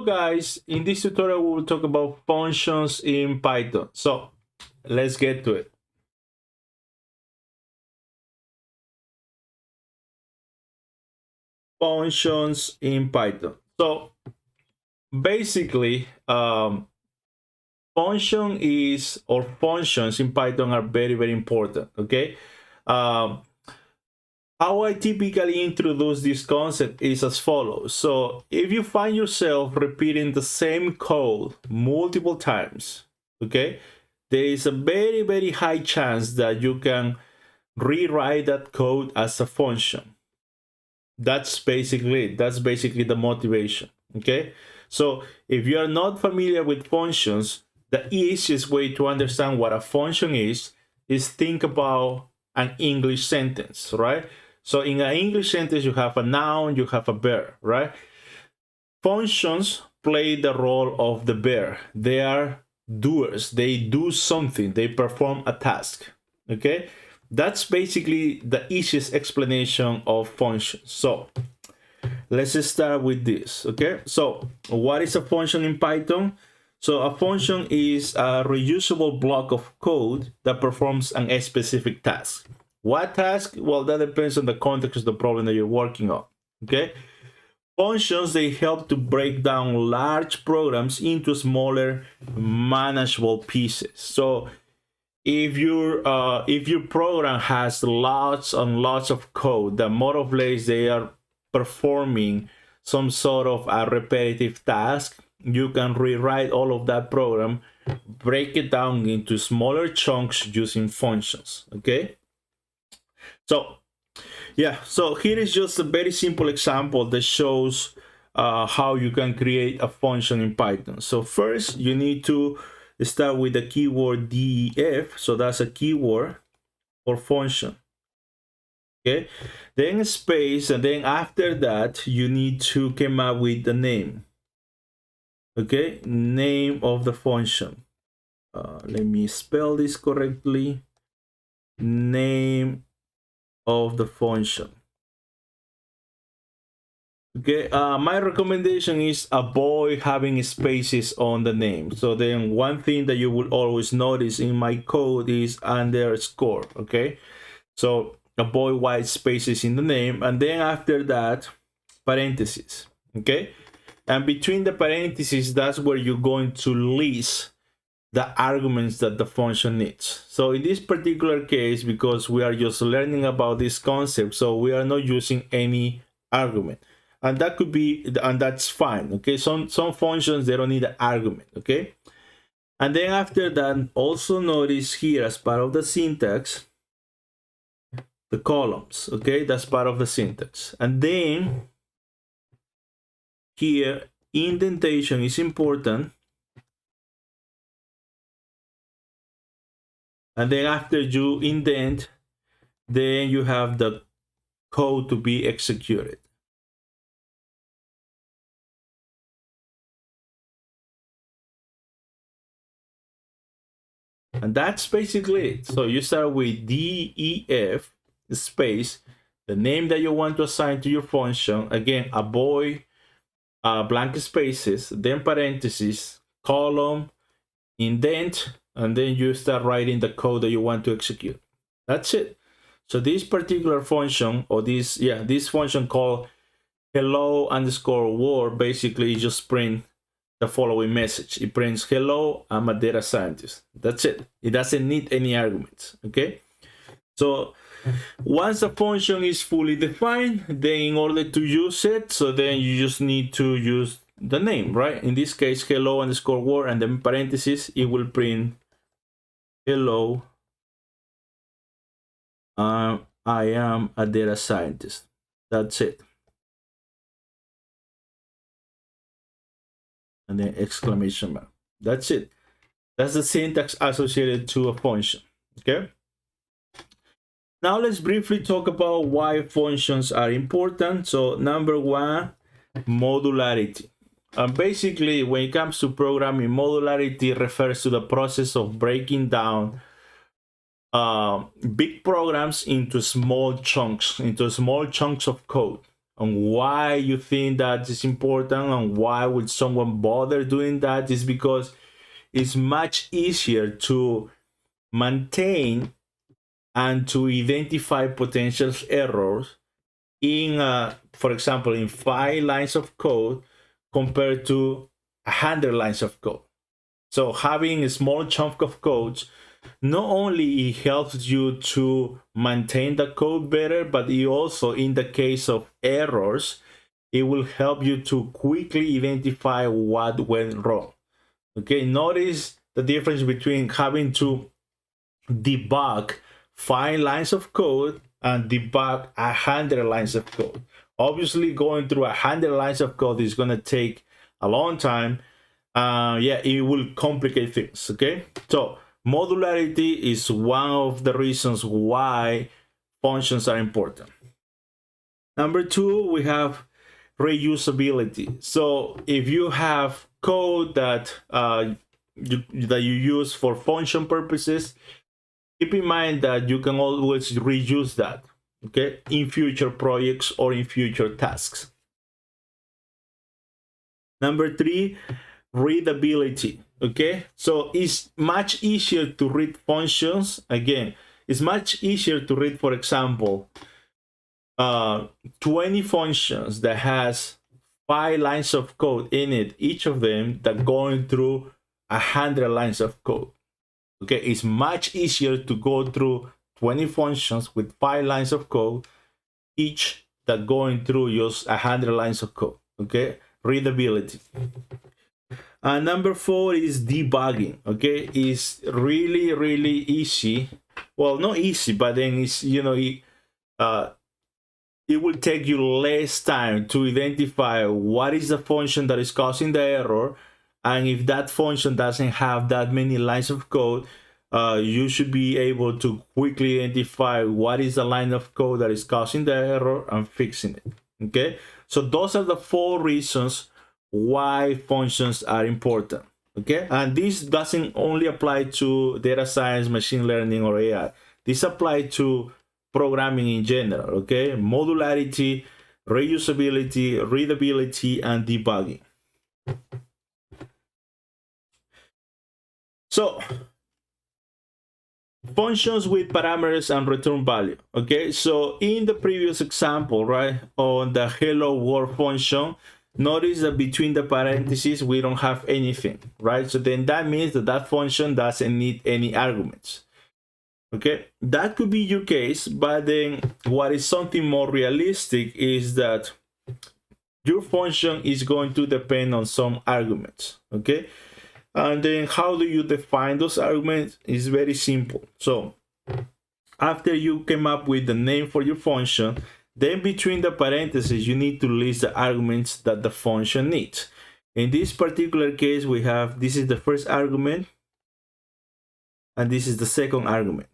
guys, in this tutorial we will talk about functions in Python. So let's get to it. Functions in Python. So basically, function is, or functions in Python are very important. Okay. How I typically introduce this concept is as follows. So if you find yourself repeating the same code multiple times, okay, there is a very high chance that you can rewrite that code as a function. That's basically it. That's basically the motivation. Okay, so if you are not familiar with functions, the easiest way to understand what a function is think about an English sentence, right? So in an English sentence, you have a noun, you have a verb, right? Functions play the role of the verb. They are doers. They do something. They perform a task. Okay, that's basically the easiest explanation of functions. So let's start with this. Okay, so what is a function in Python? So a function is a reusable block of code that performs a specific task. What task? Well, that depends on the context of the problem that you're working on. Okay, functions, they help to break down large programs into smaller manageable pieces. So if your program has lots and lots of code that more or less they are performing some sort of a repetitive task, you can rewrite all of that program, break it down into smaller chunks using functions. Okay, so yeah, so here is just a very simple example that shows how you can create a function in Python. So first you need to start with the keyword def. So that's a keyword for function. Okay, then space, and then after that you need to come up with the name. Okay, name of the function. Let me spell this correctly. Name of the function. Okay, my recommendation is avoid having spaces on the name. So then one thing that you will always notice in my code is underscore. Okay, so avoid white spaces in the name, and then after that parentheses. Okay, and between the parentheses, that's where you're going to list the arguments that the function needs. So in this particular case, because we are just learning about this concept, so we are not using any argument, and that could be, and that's fine. Okay, some functions, they don't need an argument. Okay, and then after that, also notice here as part of the syntax the columns. Okay, that's part of the syntax. And then here indentation is important, and then after you indent, then you have the code to be executed. And that's basically it. So you start with def space, the name that you want to assign to your function. Again, avoid blank spaces, then parentheses, column, indent, and then you start writing the code that you want to execute. That's it. So this particular function, or this function called hello underscore world, basically just print the following message. It prints, hello, I'm a data scientist. That's it. It doesn't need any arguments. Okay, so once the function is fully defined, then in order to use it, so then you just need to use the name, right? In this case, hello underscore world, and then parentheses, it will print hello, I am a data scientist. That's it. And then exclamation mark. That's it. That's the syntax associated to a function. Okay, now let's briefly talk about why functions are important. So number one, modularity. Basically, when it comes to programming, modularity refers to the process of breaking down big programs into small chunks of code. and why you think that is important and why would someone bother doing that is because it's much easier to maintain and to identify potential errors in, for example, in 5 lines of code compared to 100 lines of code. So having a small chunk of code, not only it helps you to maintain the code better, but it also, in the case of errors, it will help you to quickly identify what went wrong. Okay, notice the difference between having to debug 5 lines of code and debug 100 lines of code. Obviously, going through 100 lines of code is going to take a long time. Yeah, it will complicate things. Okay, so modularity is one of the reasons why functions are important. Number 2, we have reusability. So if you have code that you use for function purposes, keep in mind that you can always reuse that, okay, in future projects or in future tasks. Number 3, readability. Okay, so it's much easier to read functions. Again, it's much easier to read, for example, 20 functions that has 5 lines of code in it, each of them, than going through 100 lines of code. Okay, it's much easier to go through 20 functions with 5 lines of code each than going through just 100 lines of code. Okay, readability. Number 4 is debugging. Okay, it's really easy. Well, not easy, but then it's, you know, it will take you less time to identify what is the function that is causing the error, and if that function doesn't have that many lines of code, you should be able to quickly identify what is the line of code that is causing the error and fixing it. Okay, so those are the 4 reasons why functions are important. Okay, and this doesn't only apply to data science, machine learning, or AI. This applies to programming in general. Okay, modularity, reusability, readability, and debugging. So functions with parameters and return value. Okay, so in the previous example, right, on the hello world function, notice that between the parentheses we don't have anything, right? So then that means that that function doesn't need any arguments. Okay, that could be your case, but then what is something more realistic is that your function is going to depend on some arguments. Okay, and then how do you define those arguments? Is very simple. So after you came up with the name for your function, then between the parentheses you need to list the arguments that the function needs. In this particular case, we have, this is the first argument and this is the second argument.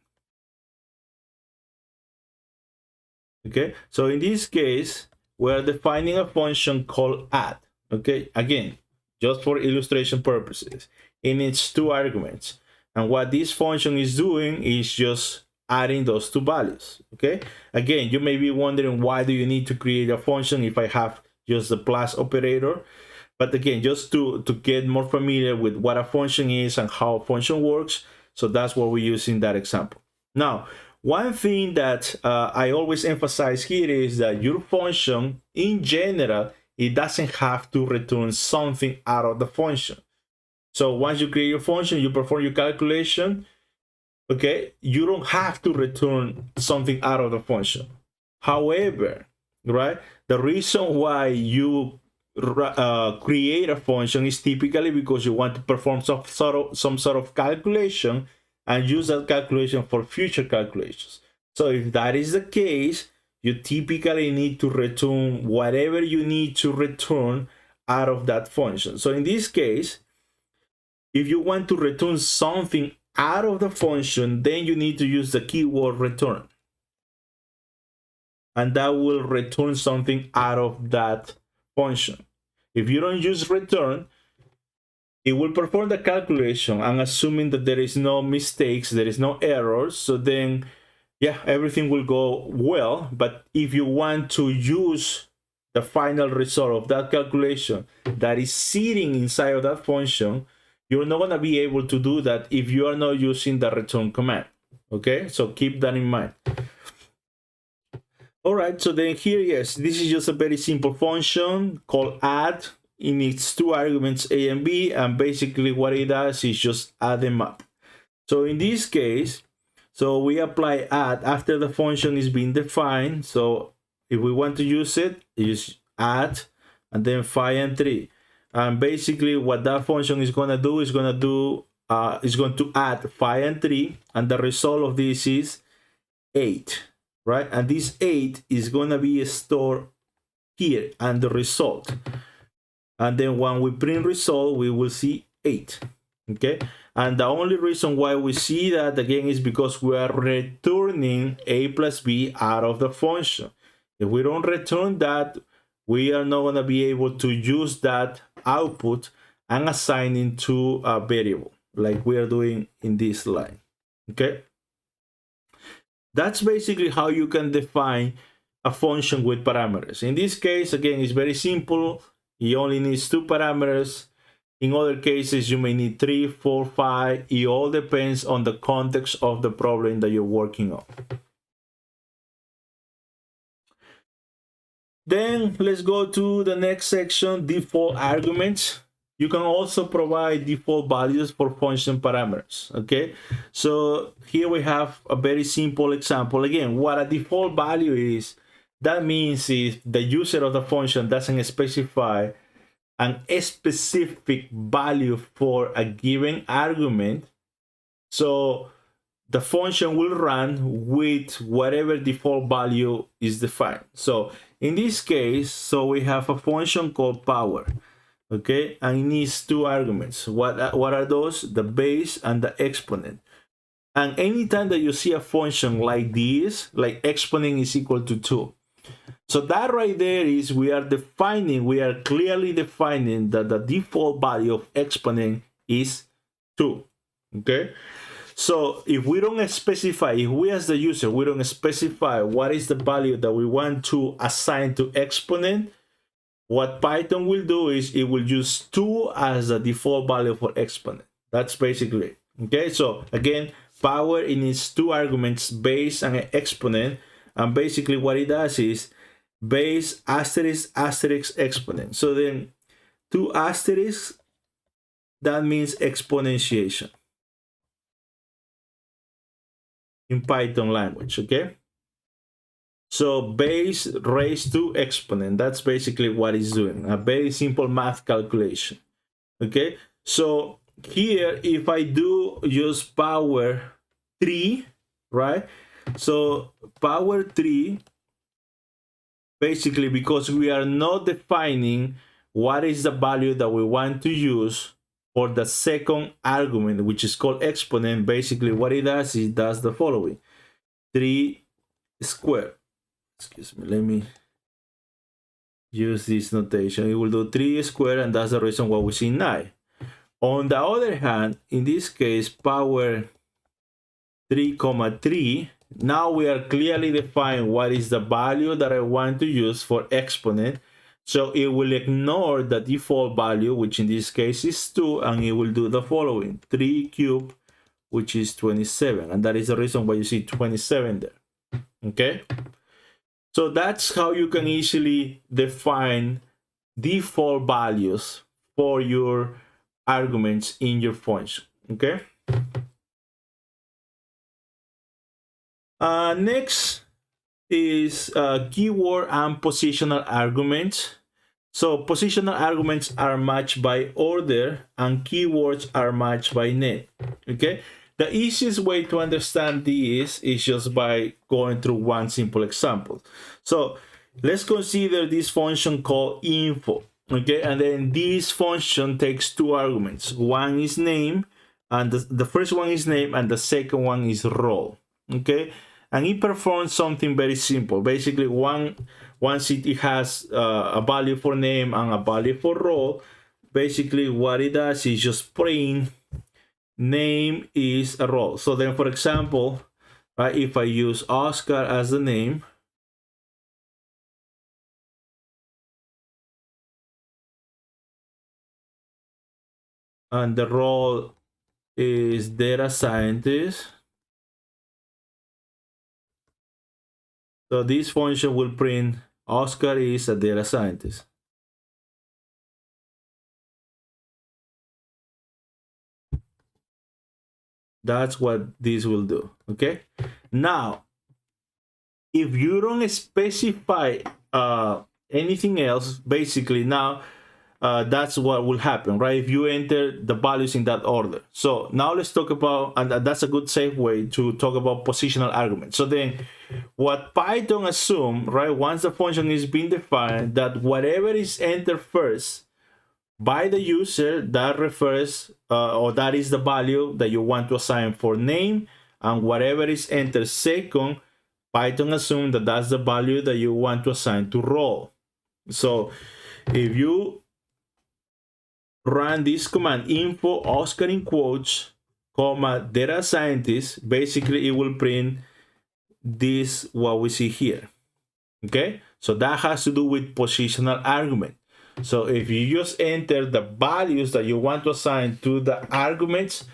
Okay, so in this case we're defining a function called add. Okay, again, just for illustration purposes, it needs 2 arguments, and what this function is doing is just adding those 2 values. Okay, again, you may be wondering, why do you need to create a function if I have just the plus operator? But again, just to get more familiar with what a function is and how a function works, so that's what we use in that example. Now, one thing that I always emphasize here is that your function in general, it doesn't have to return something out of the function. So once you create your function, you perform your calculation, okay, you don't have to return something out of the function. However, right, the reason why you create a function is typically because you want to perform some sort of calculation and use that calculation for future calculations. So if that is the case, you typically need to return whatever you need to return out of that function. So in this case, if you want to return something out of the function, then you need to use the keyword return, and that will return something out of that function. If you don't use return, it will perform the calculation, and assuming that there is no mistakes, there is no errors, so then yeah, everything will go well. But if you want to use the final result of that calculation that is sitting inside of that function, you're not going to be able to do that if you are not using the return command. Okay, so keep that in mind. All right, so then here, yes, this is just a very simple function called add. It needs two arguments, a and b, and basically what it does is just add them up. So in this case, so we apply add after the function is being defined. So if we want to use it, use add and then 5 and 3. And basically what that function is going to do is going to add 5 and 3, and the result of this is 8, right? And this 8 is going to be stored here and the result. And then when we print result, we will see 8, okay? And the only reason why we see that again is because we are returning a plus b out of the function. If we don't return that, we are not going to be able to use that output and assign it to a variable like we are doing in this line. Okay, that's basically how you can define a function with parameters. In this case, again, it's very simple. It only needs 2 parameters. In other cases, you may need 3, 4, 5. It all depends on the context of the problem that you're working on. Then let's go to the next section, default arguments. You can also provide default values for function parameters, okay? So here we have a very simple example. Again, what a default value is, that means if the user of the function doesn't specify a specific value for a given argument, so the function will run with whatever default value is defined. So in this case, so we have a function called power, okay, and it needs 2 arguments. What are those? The base and the exponent. And anytime that you see a function like this, like exponent is equal to 2, so that right there is we are clearly defining that the default value of exponent is 2, okay? So if we don't specify, if we as the user, we don't specify what is the value that we want to assign to exponent, what Python will do is it will use 2 as the default value for exponent. That's basically it. Okay, so again, power, it needs 2 arguments, base and an exponent. And basically what it does is base asterisk asterisk exponent. So then 2 asterisks, that means exponentiation in Python language, okay? So base raised to exponent, that's basically what it's doing, a very simple math calculation, okay? So here, if I do use power 3, right? So power 3, basically because we are not defining what is the value that we want to use for the second argument, which is called exponent, basically what it does is it does the following: 3 squared. Excuse me, let me use this notation. It will do 3 squared, and that's the reason why we see 9. On the other hand, in this case, power 3, now we are clearly defining what is the value that I want to use for exponent. So it will ignore the default value, which in this case is 2, and it will do the following: 3 cubed, which is 27. And that is the reason why you see 27 there. Okay? So that's how you can easily define default values for your arguments in your function. Okay? Next is keyword and positional arguments. So positional arguments are matched by order and keywords are matched by name. Okay, the easiest way to understand this is just by going through one simple example. So let's consider this function called info. Okay, and then this function takes 2 arguments. One is name, and the first one is name, and the second one is role. Okay, and it performs something very simple. Basically, once it has a value for name and a value for role, basically what it does is just print name is a role. So then, for example, if I use Oscar as the name, and the role is data scientist. So this function will print Oscar is a data scientist. That's what this will do. Okay. Now, if you don't specify anything else, basically now that's what will happen, right? If you enter the values in that order. So now let's talk about, and that's a good segue to talk about positional arguments. So then what Python assume, right, once the function is being defined, that whatever is entered first by the user, that refers or that is the value that you want to assign for name, and whatever is entered second, Python assume that that's the value that you want to assign to role. So if you run this command info Oscar in quotes, comma, data scientist, basically it will print this, what we see here. Okay, so that has to do with positional argument. So if you just enter the values that you want to assign to the arguments,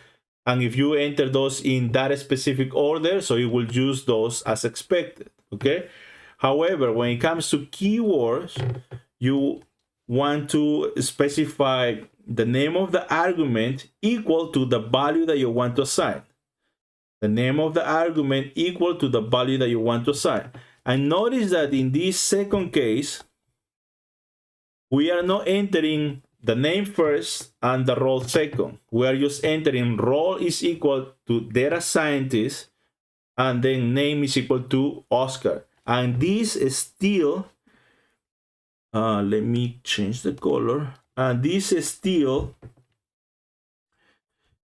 and if you enter those in that specific order, so it will use those as expected. Okay, however, when it comes to keywords, you want to specify the name of the argument equal to the value that you want to assign. The name of the argument equal to the value that you want to assign. And notice that in this second case, we are not entering the name first and the role second. We are just entering role is equal to data scientist, and then name is equal to Oscar. And this is still, let me change the color. And this is still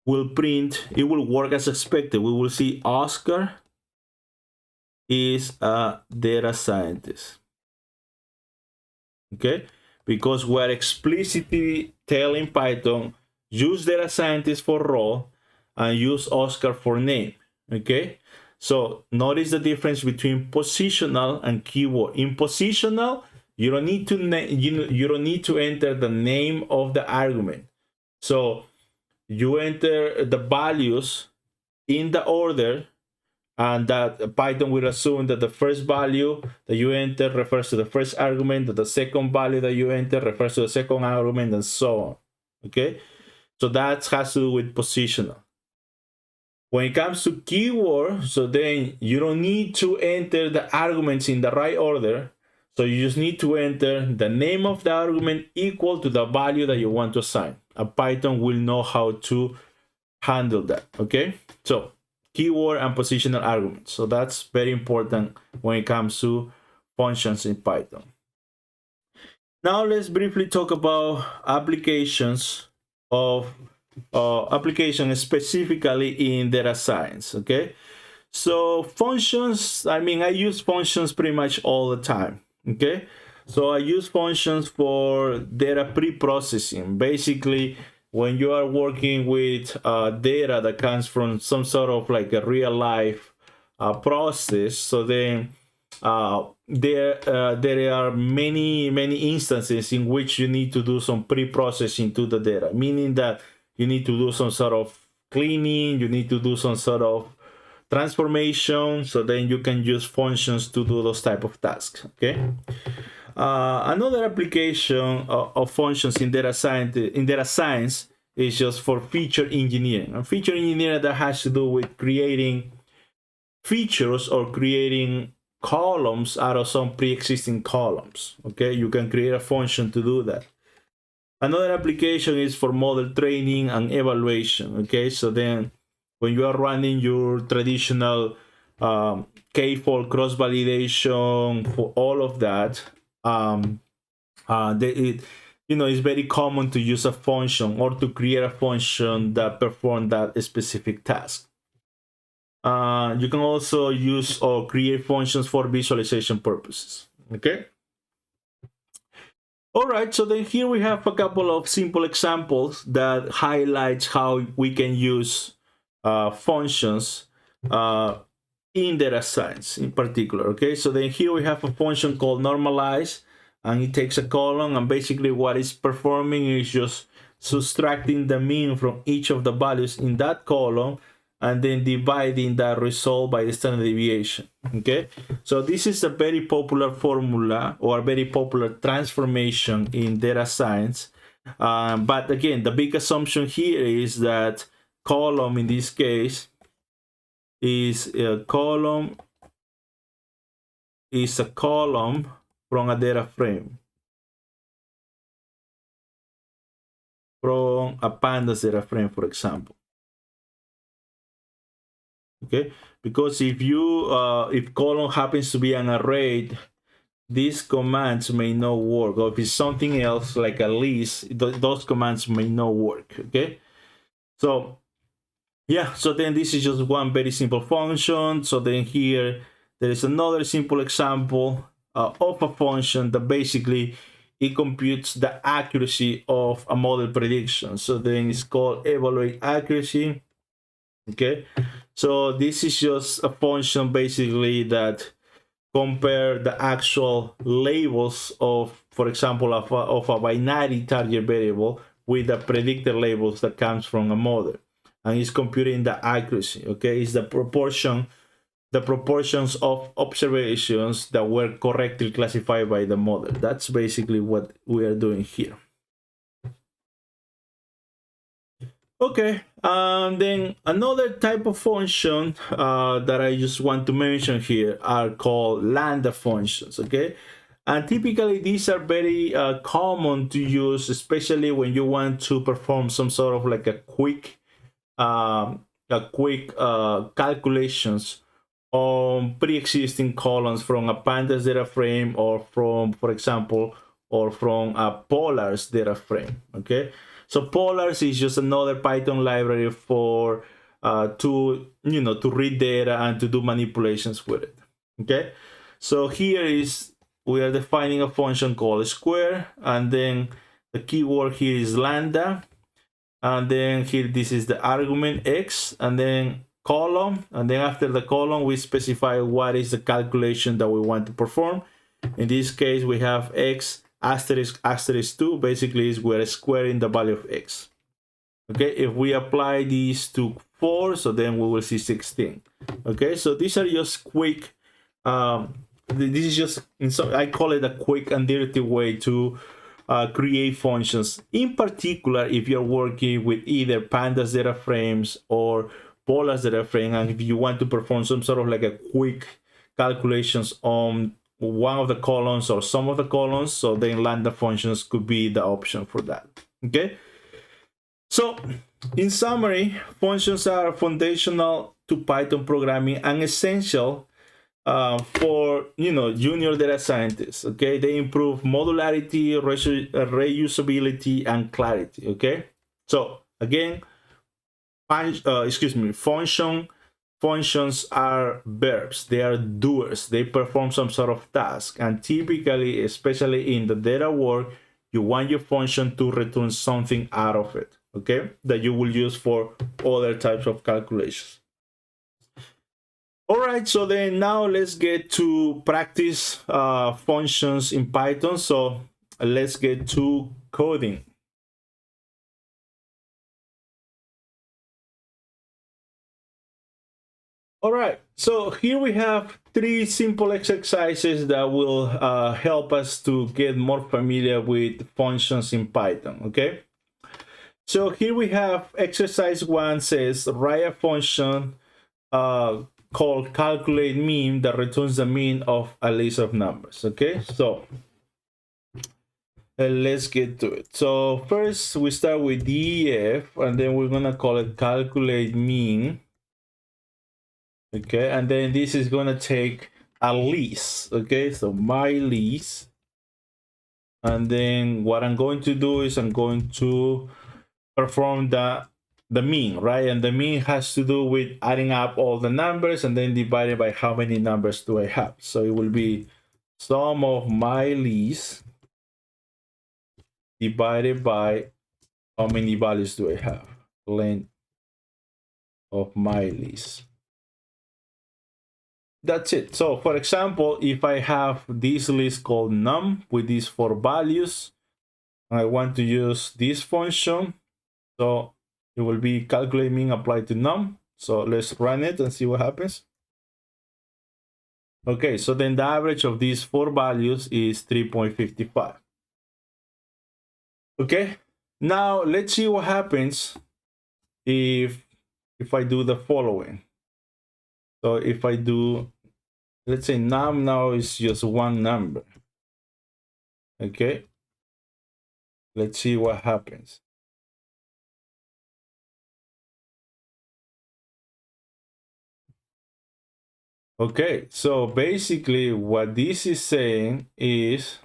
will print, it will work as expected. We will see Oscar is a data scientist. Okay, because we're explicitly telling Python use data scientist for role and use Oscar for name. Okay, so notice the difference between positional and keyword. In positional, you don't need to you don't need to enter the name of the argument. So you enter the values in the order, and that Python will assume that the first value that you enter refers to the first argument, that the second value that you enter refers to the second argument, and so on. Okay, so that has to do with positional. When it comes to keyword, so then you don't need to enter the arguments in the right order. So you just need to enter the name of the argument equal to the value that you want to assign. And Python will know how to handle that. Okay, so keyword and positional arguments. So that's very important when it comes to functions in Python. Now let's briefly talk about applications of applications specifically in data science. Okay, so functions, I mean, I use functions pretty much all the time. Okay, so I use functions for data pre-processing. Basically, when you are working with data that comes from some sort of like a real life process, so then there are many instances in which you need to do some pre-processing to the data, meaning that you need to do some sort of cleaning, you need to do some sort of transformation, so then you can use functions to do those type of tasks. Okay, another application of functions in data science is just for feature engineering. And feature engineering, that has to do with creating features or creating columns out of some pre-existing columns. Okay, you can create a function to do that. Another application is for model training and evaluation. Okay, so then when you are running your traditional k-fold cross-validation for all of that, it's very common to use a function or to create a function that performs that specific task. You can also use or create functions for visualization purposes. Okay. All right, so then here we have a couple of simple examples that highlights how we can use functions in data science in particular. Okay, so then here we have a function called normalize, and it takes a column, and basically what it's performing is just subtracting the mean from each of the values in that column, and then dividing that result by the standard deviation. Okay, so this is a very popular formula or a very popular transformation in data science. But again, the big assumption here is that column in this case is a column from a data frame, from a pandas data frame, for example. Okay, because if column happens to be an array, these commands may not work, or if it's something else like a list, those commands may not work. Okay, so yeah, so then this is just one very simple function. So then here there is another simple example of a function that basically it computes the accuracy of a model prediction. So then it's called evaluate accuracy. Okay, so this is just a function basically that compare the actual labels of, for example, of a binary target variable with the predicted labels that comes from a model, and it's computing the accuracy. Okay, it's the proportions of observations that were correctly classified by the model. That's basically what we are doing here. Okay, then another type of function that I just want to mention here are called lambda functions. Okay, and typically these are very common to use, especially when you want to perform some sort of like a quick calculations on pre-existing columns from a pandas data frame, or from, for example, or from a polars data frame. Okay, so polars is just another Python library for to read data and to do manipulations with it. Okay, so here is we are defining a function called square, and then the keyword here is lambda, and then here this is the argument x, and then column, and then after the column we specify what is the calculation that we want to perform. In this case we have x asterisk asterisk 2, basically is we're squaring the value of x. Okay, if we apply these to 4, so then we will see 16. Okay, so these are just quick this is just, I call it a quick and dirty way to create functions, in particular if you're working with either pandas data frames or polars data frame, and if you want to perform some sort of like a quick calculations on one of the columns or some of the columns, so then lambda functions could be the option for that. Okay, so in summary, functions are foundational to Python programming and essential for junior data scientists. Okay, they improve modularity, reusability, and clarity. Okay, so again, functions are verbs. They are doers. They perform some sort of task, and typically, especially in the data world, you want your function to return something out of it, okay, that you will use for other types of calculations. All right, so then now let's get to practice functions in Python. So let's get to coding. All right, so here we have 3 simple exercises that will help us to get more familiar with functions in Python, okay? So here we have exercise 1 says write a function called calculate mean that returns the mean of a list of numbers. Okay, so let's get to it. So first we start with def, and then we're gonna call it calculate mean. Okay, and then this is gonna take a list. Okay, so my list, and then what I'm going to do is I'm going to perform the mean, right? And the mean has to do with adding up all the numbers and then divided by how many numbers do I have. So it will be sum of my list divided by how many values do I have, length of my list. That's it. So for example, if I have this list called num with these 4 values, I want to use this function. So it will be calculate mean applied to num. So let's run it and see what happens. Okay, so then the average of these 4 values is 3.55. Okay, now let's see what happens if I do the following. So if I do, let's say num now is just one number. Okay, let's see what happens. Okay, so basically what this is saying is,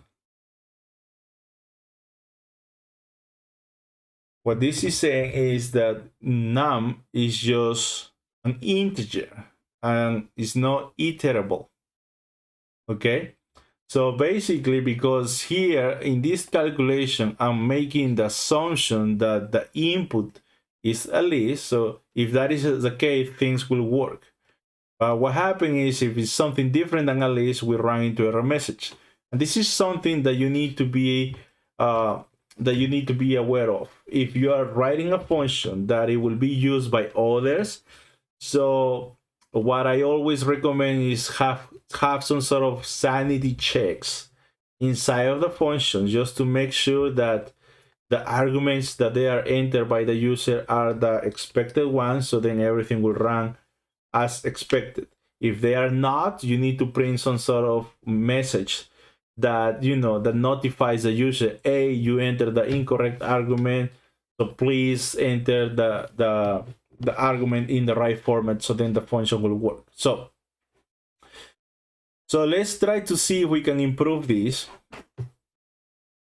that num is just an integer and is not iterable. Okay, so basically, because here in this calculation I'm making the assumption that the input is a list, so if that is the case, things will work. But what happens is, if it's something different than a list, we run into error message. And this is something that you need to be aware of if you are writing a function that it will be used by others. So what I always recommend is have some sort of sanity checks inside of the function, just to make sure that the arguments that they are entered by the user are the expected ones, so then everything will run as expected. If they are not, you need to print some sort of message that that notifies the user, hey, you entered the incorrect argument, so please enter the argument in the right format, so then the function will work. So let's try to see if we can improve this.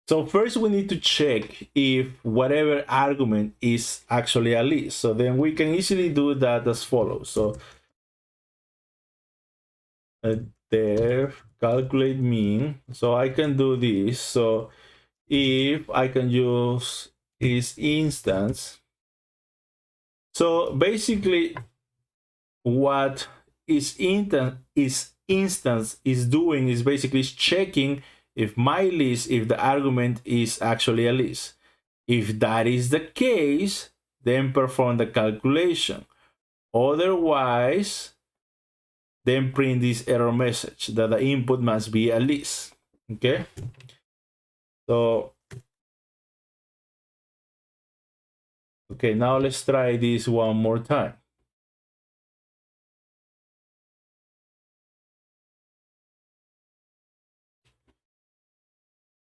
So first we need to check if whatever argument is actually a list. So then we can easily do that as follows. So def calculate mean. So I can do this. So if I can use is instance. So basically what is instance is doing is basically checking if my list, if the argument is actually a list. If that is the case, then perform the calculation. Otherwise, then print this error message that the input must be a list. Okay, so okay, now let's try this one more time.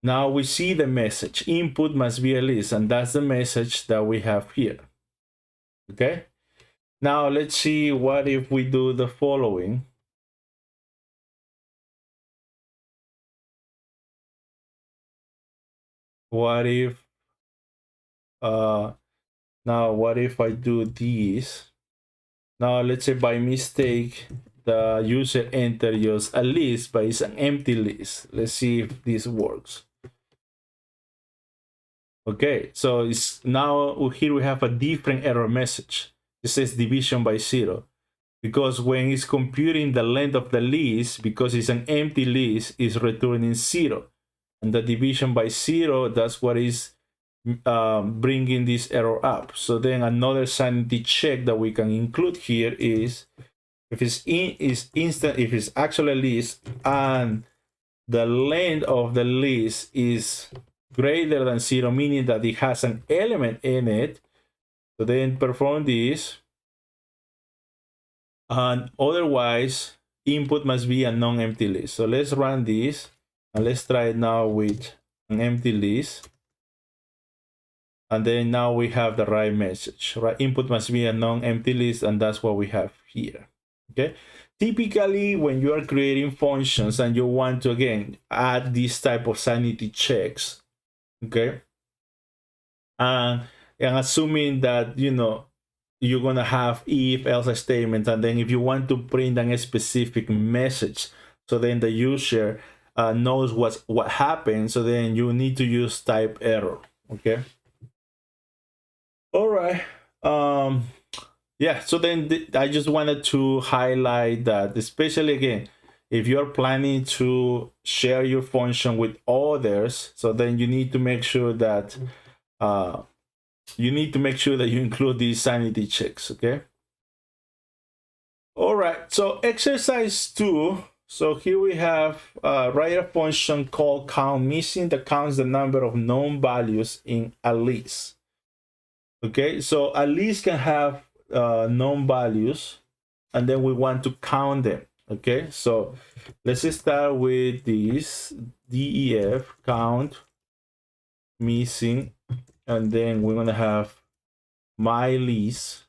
Now we see the message, input must be a list, and that's the message that we have here. Okay, now let's see what if we do the following. What if now what if I do this? Now let's say by mistake the user entered just a list, but it's an empty list. Let's see if this works. Okay, so it's now here we have a different error message. It says division by 0, because when it's computing the length of the list, because it's an empty list, is returning 0, and the division by 0, that's what is bringing this error up. So then another sanity check that we can include here is if if it's actually a list and the length of the list is greater than 0, meaning that it has an element in it. So then perform this, and otherwise input must be a non-empty list. So let's run this and let's try it now with an empty list. And then now we have the right message, right? Input must be a non-empty list, and that's what we have here. Okay, typically when you are creating functions and you want to again add this type of sanity checks, okay, and assuming that you're gonna have if else statements, and then if you want to print a specific message, so then the user knows what happened, so then you need to use type error. Okay, all right. Yeah, so then I just wanted to highlight that, especially again if you're planning to share your function with others, so then you need to make sure that you include these sanity checks. Okay. All right. So exercise 2. So here we have write a function called count missing that counts the number of known values in a list. Okay, so a list can have known values, and then we want to count them. Okay, so let's start with this def count missing, and then we're gonna have my list.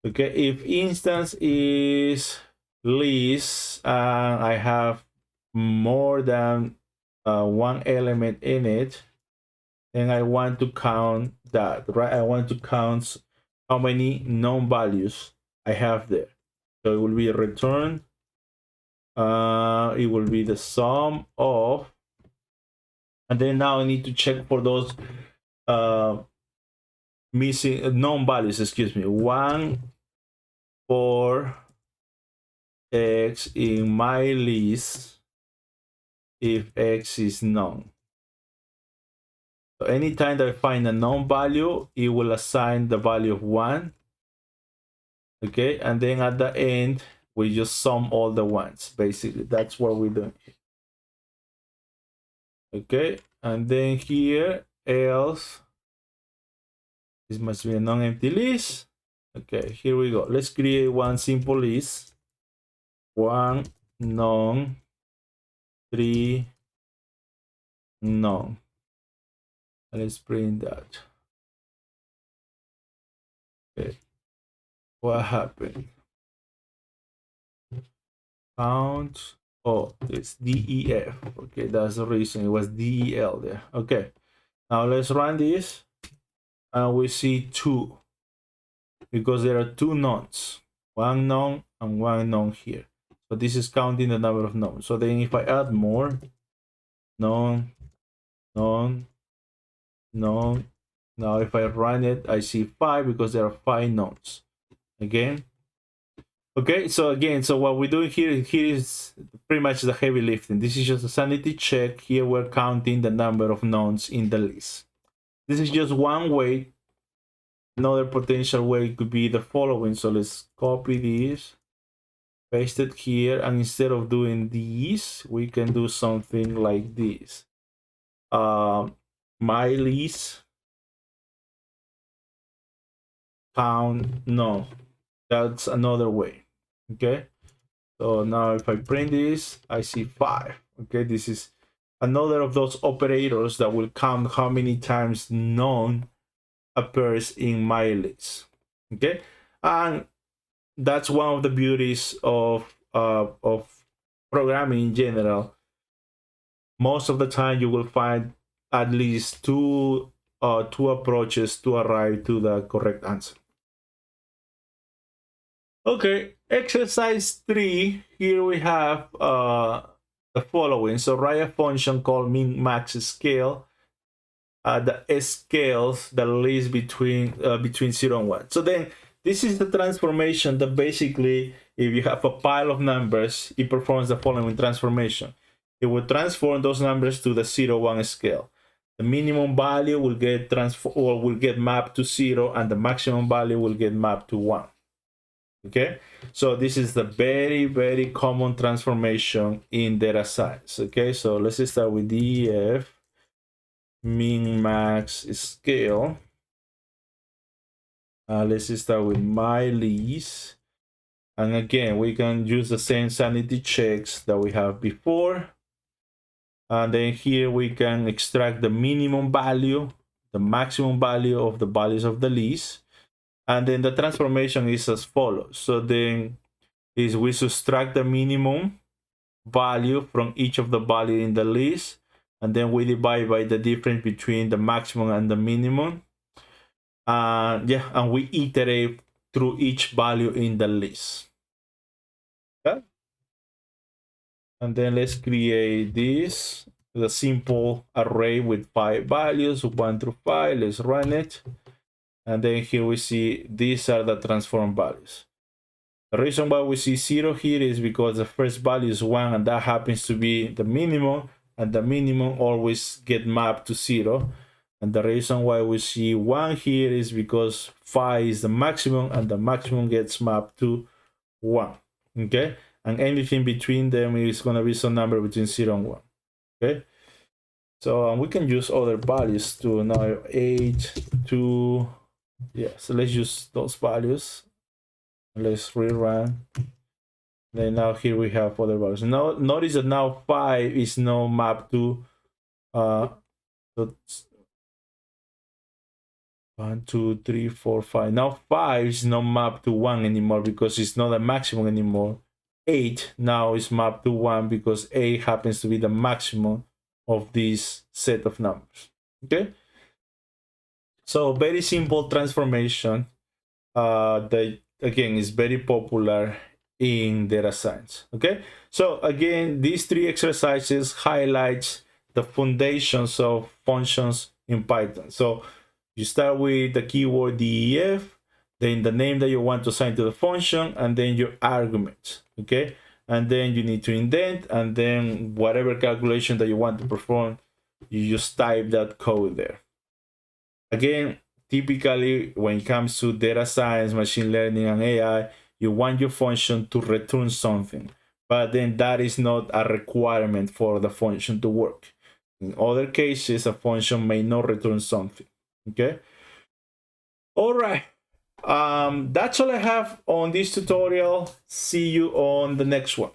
Okay, if instance is list and I have more than one element in it, then I want to count that, right? I want to count how many known values I have there. So it will be return. It will be the sum of, and then now I need to check for those missing known values. Excuse me, 1 for x in my list if x is known. So anytime that I find a known value, it will assign the value of 1. Okay, and then at the end, we just sum all the ones. Basically, that's what we're doing. Okay, and then here, else, this must be a non-empty list. Okay, here we go. Let's create one simple list. 1 known, 3 known. Let's print that. Okay, what happened? Count. Oh, it's DEF. Okay, that's the reason it was DEL there. Okay, now let's run this, and we see 2 because there are 2 knowns, 1 known and 1 known here. So this is counting the number of knowns. So then if I add more, known, known, known. Now if I run it, I see 5 because there are 5 knowns. Again. Okay, so again, so what we're doing here is pretty much the heavy lifting. This is just a sanity check. Here we're counting the number of knowns in the list. This is just one way. Another potential way could be the following. So let's copy this, paste it here, and instead of doing these, we can do something like this. My list count known. That's another way. Okay, so now if I print this, I see 5. Okay, this is another of those operators that will count how many times known appears in my list. Okay, and that's one of the beauties of programming in general. Most of the time you will find at least two approaches to arrive to the correct answer. Okay, exercise 3. Here we have the following. So write a function called min max scale that scales the list between 0 and 1. So then this is the transformation that basically, if you have a pile of numbers, it performs the following transformation. It will transform those numbers to the 0-1 scale. The minimum value will get mapped to 0, and the maximum value will get mapped to 1. Okay, so this is the very, very common transformation in data science. Okay, so let's start with def min max scale. Let's start with my list, and again we can use the same sanity checks that we have before, and then here we can extract the minimum value, the maximum value of the values of the list. And then the transformation is as follows. So then is we subtract the minimum value from each of the value in the list, and then we divide by the difference between the maximum and the minimum. And we iterate through each value in the list. Okay. And then let's create this, the simple array with 5 values, 1 through 5. Let's run it. And then here we see these are the transform values. The reason why we see 0 here is because the first value is 1, and that happens to be the minimum, and the minimum always get mapped to 0. And the reason why we see 1 here is because 5 is the maximum, and the maximum gets mapped to 1. Okay, and anything between them is going to be some number between 0 and 1. Okay, so we can use other values too. Now 8, 2, yeah, so let's use those values. Let's rerun. Then now here we have other values. Now notice that now 5 is now mapped to 1, 2, 3, 4, 5. Now 5 is not mapped to 1 anymore because it's not a maximum anymore. 8 now is mapped to 1 because 8 happens to be the maximum of this set of numbers. Okay, so very simple transformation that again is very popular in data science. Okay, so again, these 3 exercises highlights the foundations of functions in Python. So you start with the keyword def, then the name that you want to assign to the function, and then your arguments. Okay, and then you need to indent, and then whatever calculation that you want to perform, you just type that code there. Again, typically when it comes to data science, machine learning, and AI, you want your function to return something, but then that is not a requirement for the function to work. In other cases, a function may not return something. Okay, all right, that's all I have on this tutorial. See you on the next one.